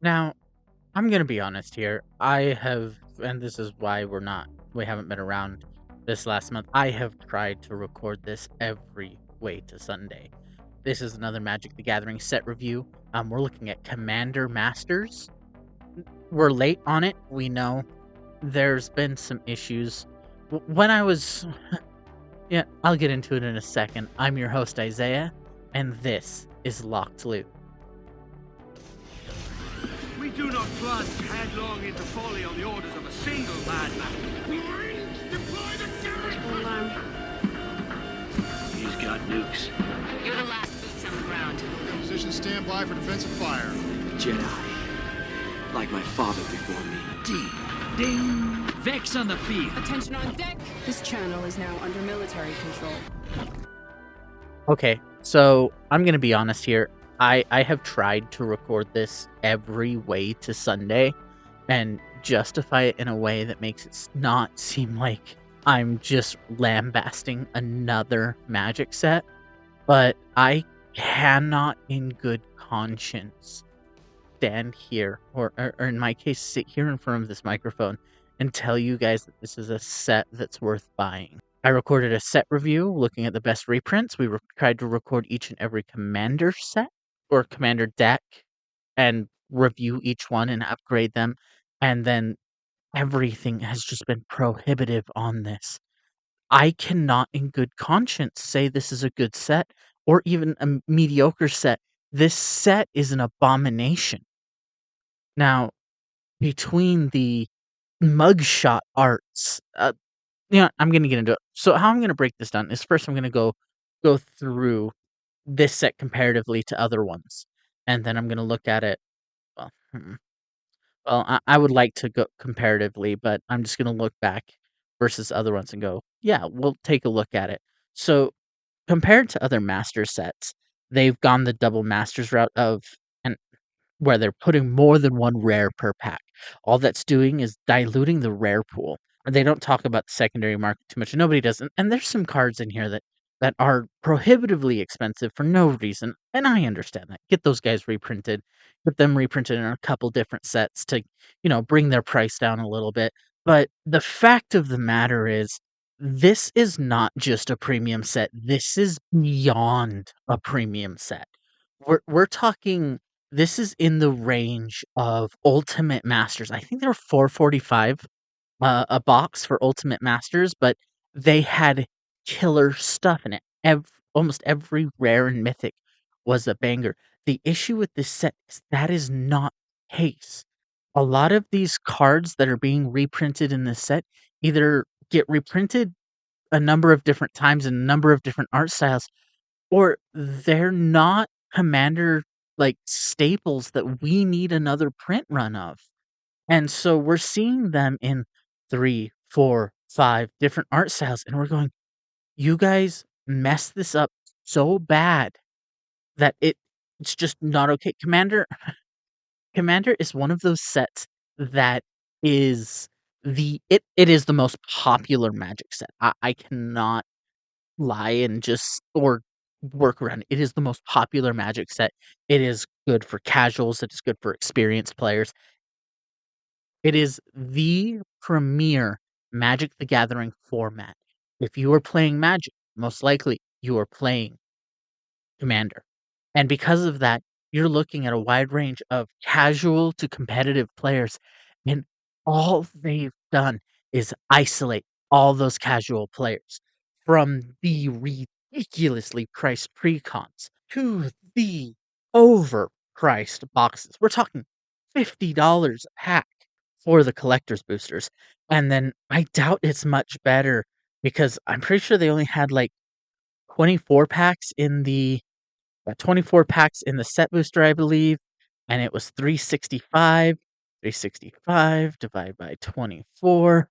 Now, I'm gonna be honest here. I have, and this is why we haven't been around this last month. I have tried to record this every way to Sunday. This is another Magic the Gathering set review. We're looking at Commander Masters. We're late on it. We know there's been some issues. When I was, yeah, I'll get into it in a second. I'm your host, Isaiah, and this is Locked Loot. We do not plunge headlong into folly on the orders of a single madman. Marines, deploy the cannon! Alarm. He's got nukes. You're the last boots on the ground. Position standby for defensive fire. Jedi. Like my father before me. D. Ding! Vex on the field. Attention on deck. This channel is now under military control. Okay, so I'm gonna be honest here. I have tried to record this every way to Sunday and justify it in a way that makes it not seem like I'm just lambasting another Magic set, but I cannot in good conscience stand here, or in my case, sit here in front of this microphone and tell you guys that this is a set that's worth buying. I recorded a set review looking at the best reprints. We tried to record each and every commander set or commander deck and review each one and upgrade them. And then everything has just been prohibitive on this. I cannot, in good conscience, say this is a good set or even a mediocre set. This set is an abomination. Now, between the mugshot arts, I'm gonna get into it. So how I'm gonna break this down is first I'm gonna go through this set comparatively to other ones, and then I'm gonna look at it. Well, I would like to go comparatively, but I'm just gonna look back versus other ones and go, yeah, we'll take a look at it. So compared to other master sets, they've gone the double masters route of and where they're putting more than one rare per pack. All that's doing is diluting the rare pool. And they don't talk about the secondary market too much. Nobody does. And there's some cards in here that are prohibitively expensive for no reason. And I understand that. Get those guys reprinted. Get them reprinted in a couple different sets to, bring their price down a little bit. But the fact of the matter is, this is not just a premium set. This is beyond a premium set. We're talking, this is in the range of Ultimate Masters. I think they're 445 a box for Ultimate Masters, but they had killer stuff in it. Almost every rare and mythic was a banger. The issue with this set is that is not the case. A lot of these cards that are being reprinted in this set either get reprinted a number of different times in a number of different art styles, or they're not commander, like, staples that we need another print run of. And so we're seeing them in 3, 4, 5 different art styles, and we're going, "You guys messed this up so bad that it's just not okay." Commander is one of those sets that is it is the most popular Magic set. I cannot lie and just or work around it. It is the most popular Magic set. It is good for casuals, it is good for experienced players. It is the premier Magic the Gathering format. If you are playing Magic, most likely you are playing Commander. And because of that, you're looking at a wide range of casual to competitive players, and all they've done is isolate all those casual players from the ridiculously priced precons to the overpriced boxes. We're talking $50 a pack for the collector's boosters. And then I doubt it's much better because I'm pretty sure they only had like 24 packs in the 24 packs in the set booster, I believe, and it was 365. 365 divided by 24,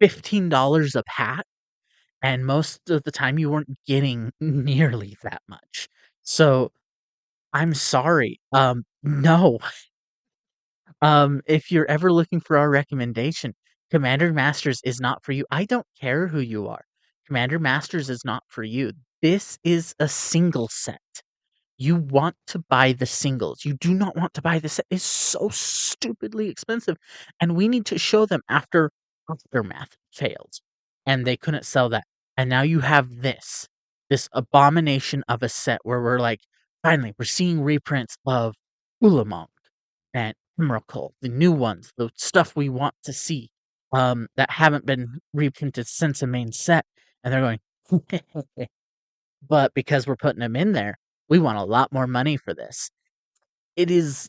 $15 a pack, and most of the time you weren't getting nearly that much. So I'm sorry. No. If you're ever looking for our recommendation, Commander Masters is not for you. I don't care who you are. Commander Masters is not for you. This is a single set. You want to buy the singles. You do not want to buy the set. It's so stupidly expensive, and we need to show them after Aftermath failed, and they couldn't sell that, and now you have this abomination of a set where we're like, finally, we're seeing reprints of Ulamog and Emrakul, the new ones, the stuff we want to see, that haven't been reprinted since a main set, and they're going, but because we're putting them in there, we want a lot more money for this. It is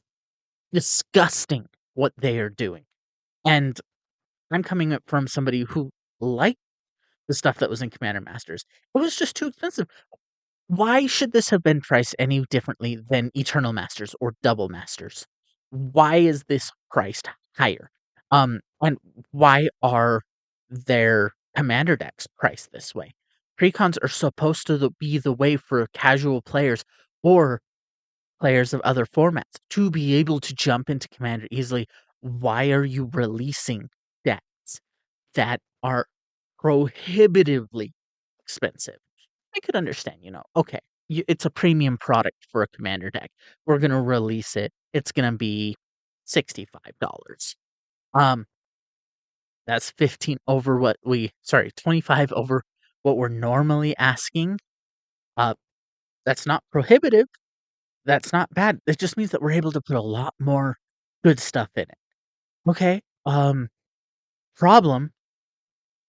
disgusting what they are doing. And I'm coming up from somebody who liked the stuff that was in Commander Masters. It was just too expensive. Why should this have been priced any differently than Eternal Masters or Double Masters? Why is this priced higher? And why are their commander decks priced this way? Precons are supposed to be the way for casual players or players of other formats to be able to jump into Commander easily. Why are you releasing decks that are prohibitively expensive? I could understand, okay, it's a premium product for a Commander deck. We're gonna release it. It's gonna be $65. Um, that's 15 over what we sorry, 25 over what we're normally asking. Uh, that's not prohibitive. That's not bad. It just means that we're able to put a lot more good stuff in it. Okay. Problem,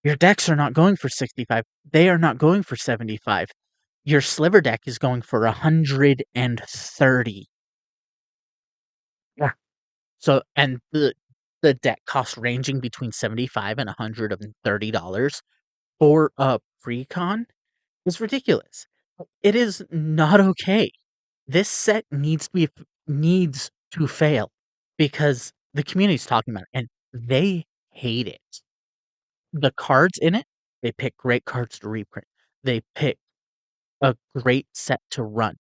your decks are not going for 65. They are not going for 75. Your sliver deck is going for 130. Yeah. So, and the deck cost ranging between 75 and $130 for a pre-con is ridiculous. It is not okay. This set needs to fail because the community's talking about it and they hate it. The cards in it, they pick great cards to reprint. They pick a great set to run.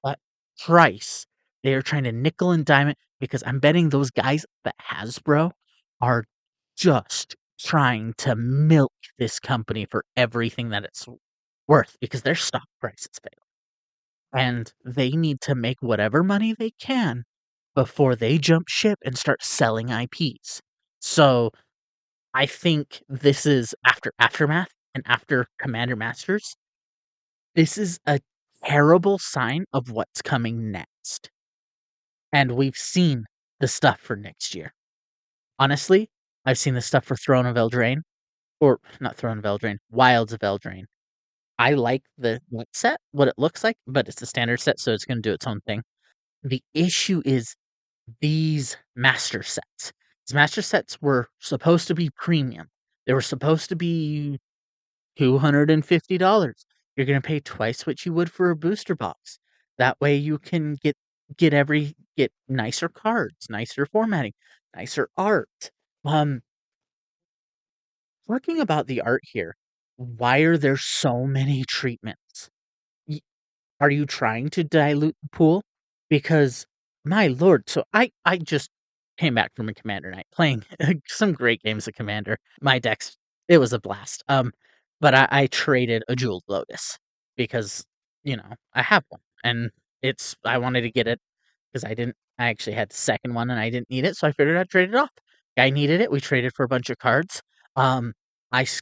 But price, they are trying to nickel and dime it because I'm betting those guys at Hasbro are just trying to milk this company for everything that it's worth because their stock prices fail. And they need to make whatever money they can before they jump ship and start selling IPs. So I think this is after Aftermath and after Commander Masters. This is a terrible sign of what's coming next. And we've seen the stuff for next year. Honestly, I've seen the stuff for Throne of Eldraine, or not Throne of Eldraine, Wilds of Eldraine. I like the set, what it looks like, but it's a standard set, so it's going to do its own thing. The issue is these master sets. These master sets were supposed to be premium. They were supposed to be $250. You're gonna pay twice what you would for a booster box. That way you can get nicer cards, nicer formatting, nicer art. Um, talking about the art here, why are there so many treatments? Are you trying to dilute the pool? Because my lord, so I just came back from a Commander night playing some great games of Commander. My decks, it was a blast. But I traded a Jeweled Lotus because I have one and I wanted to get it because I actually had the second one and I didn't need it, so I figured I'd trade it off. Guy needed it. We traded for a bunch of cards. Um,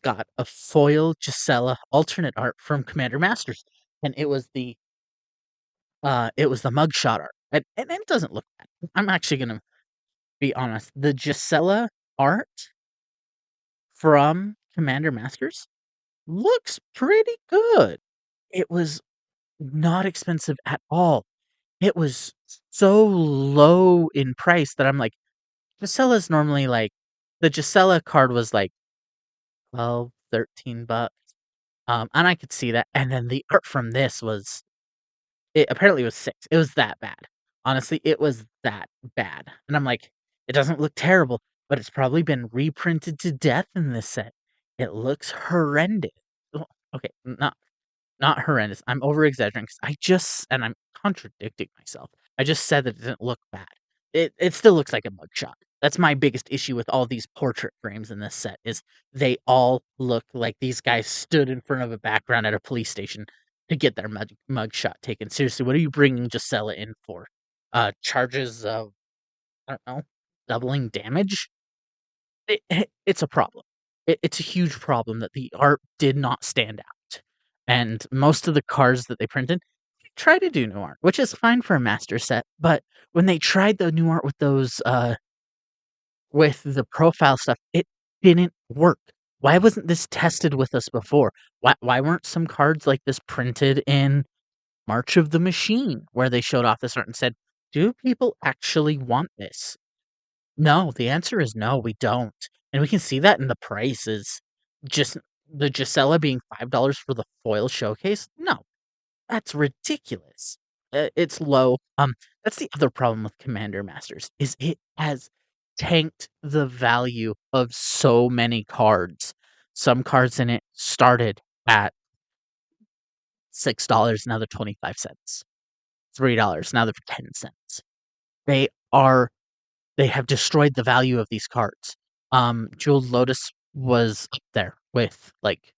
got a foil Gisela alternate art from Commander Masters, and it was the mugshot art, and it doesn't look bad. I'm actually gonna be honest, the Gisela art from Commander Masters looks pretty good. It was not expensive at all. It was so low in price that I'm like, Gisela's normally like the Gisela card was like 12, $13. And I could see that, and then the art from this was it apparently was 6. It was that bad. Honestly, it was that bad. And I'm like, "It doesn't look terrible, but it's probably been reprinted to death in this set. It looks horrendous." Well, okay, not horrendous. I'm over exaggerating 'cause I'm contradicting myself. I just said that it didn't look bad. It still looks like a mugshot. That's my biggest issue with all these portrait frames in this set is they all look like these guys stood in front of a background at a police station to get their mug shot taken. Seriously, what are you bringing Gisela in for? Charges of, I don't know, doubling damage? It's a problem. It's a huge problem that the art did not stand out. And most of the cards that they printed try to do new art, which is fine for a master set, but when they tried the new art with those, with the profile stuff, it didn't work. Why wasn't this tested with us before? Why weren't some cards like this printed in March of the Machine, where they showed off this art and said, "Do people actually want this?" No, the answer is no, we don't, and we can see that in the prices. Just the Gisela being $5 for the foil showcase? No, that's ridiculous. It's low. That's the other problem with Commander Masters, is it has tanked the value of so many cards. Some cards in it started at $6, now they're 25 cents. $3, now they're 10 cents. They are they have destroyed the value of these cards. Jeweled Lotus was up there with, like,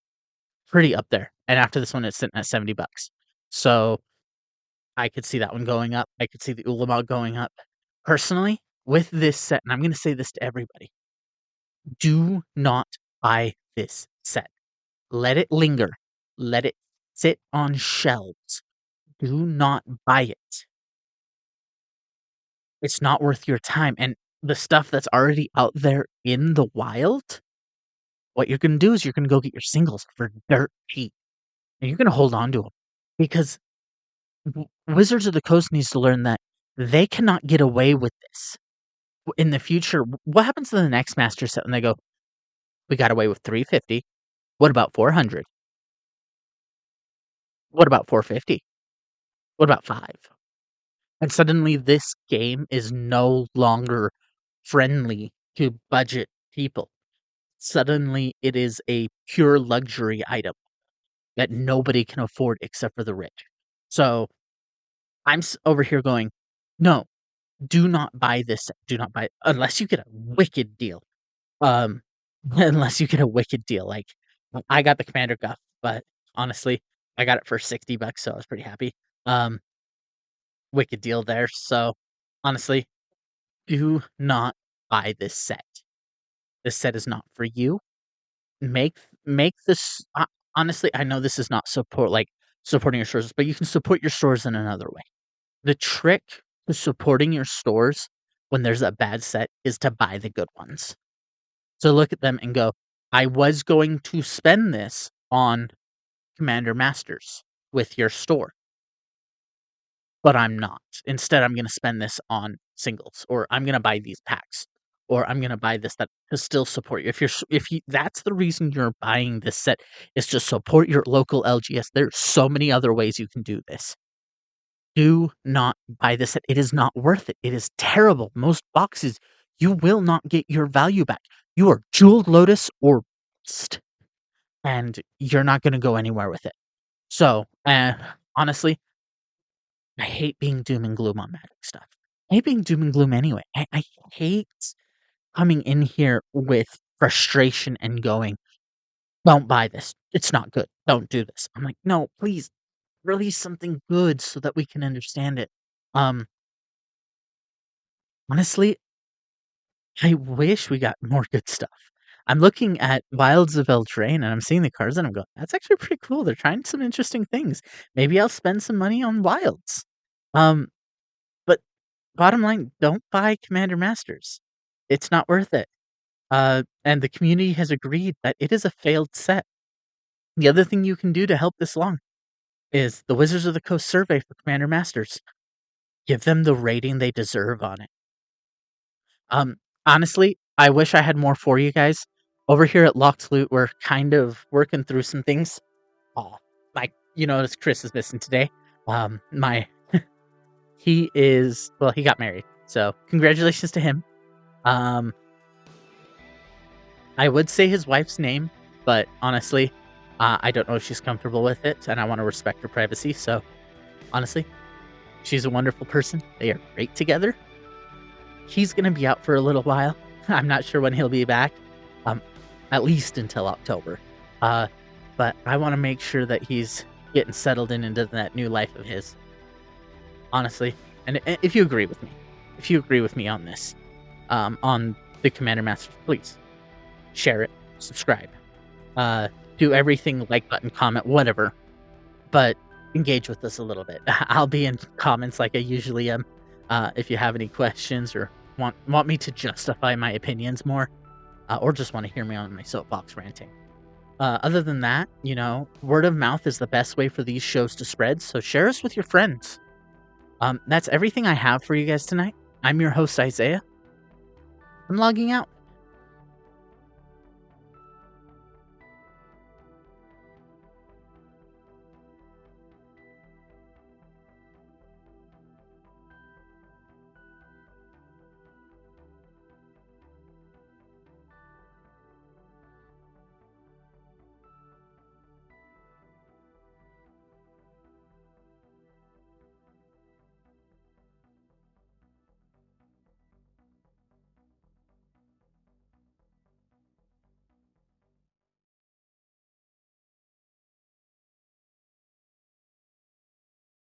pretty up there, and after this one, it's sitting at $70. So, I could see that one going up. I could see the Ulamog going up. Personally, with this set, and I'm gonna say this to everybody, do not buy this set. Let it linger. Let it sit on shelves. Do not buy it. It's not worth your time, and the stuff that's already out there in the wild, what you're gonna do is you're gonna go get your singles for dirt cheap, and you're gonna hold on to them because Wizards of the Coast needs to learn that they cannot get away with this. In the future, what happens to the next master set when they go, "We got away with 350. What about 400? What about 450? What about 5?" And suddenly this game is no longer friendly to budget people. Suddenly it is a pure luxury item that nobody can afford except for the rich. So I'm over here going, no, do not buy this. Do not buy unless you get a wicked deal. Um, unless you get a wicked deal. Like I got the Commander Guff, but honestly, I got it for $60, so I was pretty happy. Um, Wicked deal there. So honestly, do not buy this set. This set is not for you. Make this honestly, I know this is not supporting your stores, but you can support your stores in another way. The trick to supporting your stores when there's a bad set is to buy the good ones. So look at them and go, "I was going to spend this on Commander Masters with your store, but I'm not. Instead, I'm gonna spend this on singles, or I'm gonna buy these packs, or I'm gonna buy this that to still support you." If you that's the reason you're buying this set, is to support your local LGS. There's so many other ways you can do this. Do not buy this set. It is not worth it. It is terrible. Most boxes, you will not get your value back. You are Jeweled Lotus or bust, and you're not gonna go anywhere with it. So, honestly, I hate being doom and gloom on Magic stuff. I hate being doom and gloom anyway. I hate coming in here with frustration and going, "Don't buy this. It's not good. Don't do this." I'm like, "No, please release something good so that we can understand it." Um, Honestly, I wish we got more good stuff. I'm looking at Wilds of Eldraine and I'm seeing the cards and I'm going, "That's actually pretty cool. They're trying some interesting things. Maybe I'll spend some money on Wilds." Um, but bottom line, don't buy Commander Masters. It's not worth it. And the community has agreed that it is a failed set. The other thing you can do to help this along is the Wizards of the Coast survey for Commander Masters. Give them the rating they deserve on it. Um, Honestly, I wish I had more for you guys. Over here at Locked Loot, we're kind of working through some things. Like, you notice Chris is missing today. My he got married, so congratulations to him. Um, I would say his wife's name, but honestly, I don't know if she's comfortable with it, and I want to respect her privacy. So, honestly, she's a wonderful person. They are great together. He's gonna be out for a little while. I'm not sure when he'll be back. Um, at least until October. Uh, but I want to make sure that he's getting settled into that new life of his. Honestly, and if you agree with me on this, on the Commander Masters, please share it, subscribe, do everything, like button, comment, whatever, but engage with us a little bit. I'll be in comments like I usually am. If you have any questions or want me to justify my opinions more, or just want to hear me on my soapbox ranting. Other than that, word of mouth is the best way for these shows to spread, so share us with your friends. That's everything I have for you guys tonight. I'm your host, Isaiah. I'm logging out.